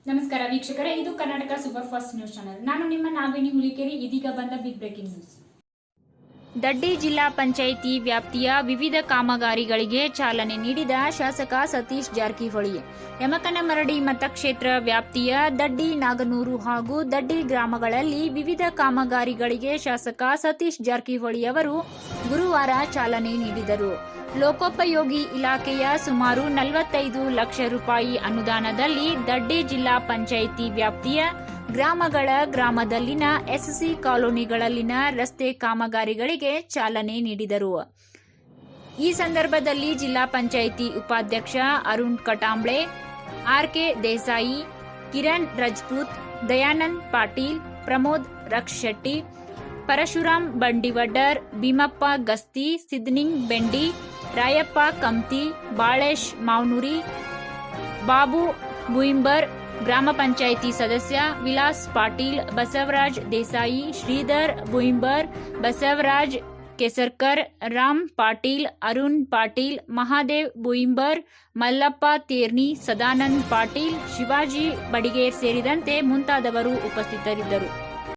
ನಮಸ್ಕಾರ ವೀಕ್ಷಕರೇ, ಇದು Karnataka super fast news channel. ನಾನು ನಿಮ್ಮ ನಾಗವೇಣಿ ಹುಲಿಕೇರಿ. ಇದೀಗ ಬಂದ ಬಿಗ್ ಬ್ರೇಕಿಂಗ್ ನ್ಯೂಸ್. ದಡ್ಡಿ ಜಿಲ್ಲಾ ಪಂಚಾಯಿತಿ ವ್ಯಾಪ್ತಿಯ ವಿವಿಧ ಕಾಮಗಾರಿಗಳಿಗೆ ಚಾಲನೆ ನೀಡಿದ ಶಾಸಕ ಸತೀಶ್ ಜಾರಕಿಹೊಳಿ. ಯಮಕನಮರಡಿ ಮತಕ್ಷೇತ್ರ ವ್ಯಾಪ್ತಿಯ ದಡ್ಡಿ, ನಾಗನೂರು ಹಾಗೂ ದಡ್ಡಿ ಗ್ರಾಮಗಳಲ್ಲಿ ವಿವಿಧ ಕಾಮಗಾರಿಗಳಿಗೆ ಶಾಸಕ ಸತೀಶ್ ಜಾರಕಿಹೊಳಿ ಅವರು ಗುರುವಾರ ಚಾಲನೆ ನೀಡಿದರು. ಲೋಕೋಪಯೋಗಿ ಇಲಾಖೆಯ ಸುಮಾರು 45 ಲಕ್ಷ ರೂಪಾಯಿ ಅನುದಾನದಲ್ಲಿ ದಡ್ಡಿ ಜಿಲ್ಲಾ ಪಂಚಾಯಿತಿ ವ್ಯಾಪ್ತಿಯ ಗ್ರಾಮದಲ್ಲಿನ ಎಸ್ಸಿ ಕಾಲೋನಿಗಳಲ್ಲಿನ ರಸ್ತೆ ಕಾಮಗಾರಿಗಳಿಗೆ ಚಾಲನೆ ನೀಡಿದರು. ಈ ಸಂದರ್ಭದಲ್ಲಿ ಜಿಲ್ಲಾ ಪಂಚಾಯಿತಿ ಉಪಾಧ್ಯಕ್ಷ ಅರುಣ್ ಕಟಾಂಬ್ಳೆ, ಆರ್ಕೆ ದೇಸಾಯಿ, ಕಿರಣ್ ರಜಪೂತ್, ದಯಾನಂದ್ ಪಾಟೀಲ್, ಪ್ರಮೋದ್ ರಕ್ಷಶೆಟ್ಟಿ, ಪರಶುರಾಮ್ ಬಂಡಿವಡ್ಡರ್, ಭೀಮಪ್ಪ ಗಸ್ತಿ, ಸಿದ್ನಿಂಗ್ ಬೆಂಡಿ, ರಾಯಪ್ಪ ಕಮ್ತಿ, ಬಾಳೇಶ್ ಮಾವನೂರಿ, ಬಾಬು ಬುಯಿಂಬರ್, ಗ್ರಾಮ ಪಂಚಾಯಿತಿ ಸದಸ್ಯ ವಿಲಾಸ್ ಪಾಟೀಲ್, ಬಸವರಾಜ್ ದೇಸಾಯಿ, ಶ್ರೀಧರ್ ಬುಯಿಂಬರ್, ಬಸವರಾಜ್ ಕೆಸರ್ಕರ್, ರಾಮ್ ಪಾಟೀಲ್, ಅರುಣ್ ಪಾಟೀಲ್, ಮಹಾದೇವ್ ಬುಯಿಂಬರ್, ಮಲ್ಲಪ್ಪ ತೇರ್ನಿ, ಸದಾನಂದ್ ಪಾಟೀಲ್, ಶಿವಾಜಿ ಬಡಿಗೇರ್ ಸೇರಿದಂತೆ ಮುಂತಾದವರು ಉಪಸ್ಥಿತರಿದ್ದರು.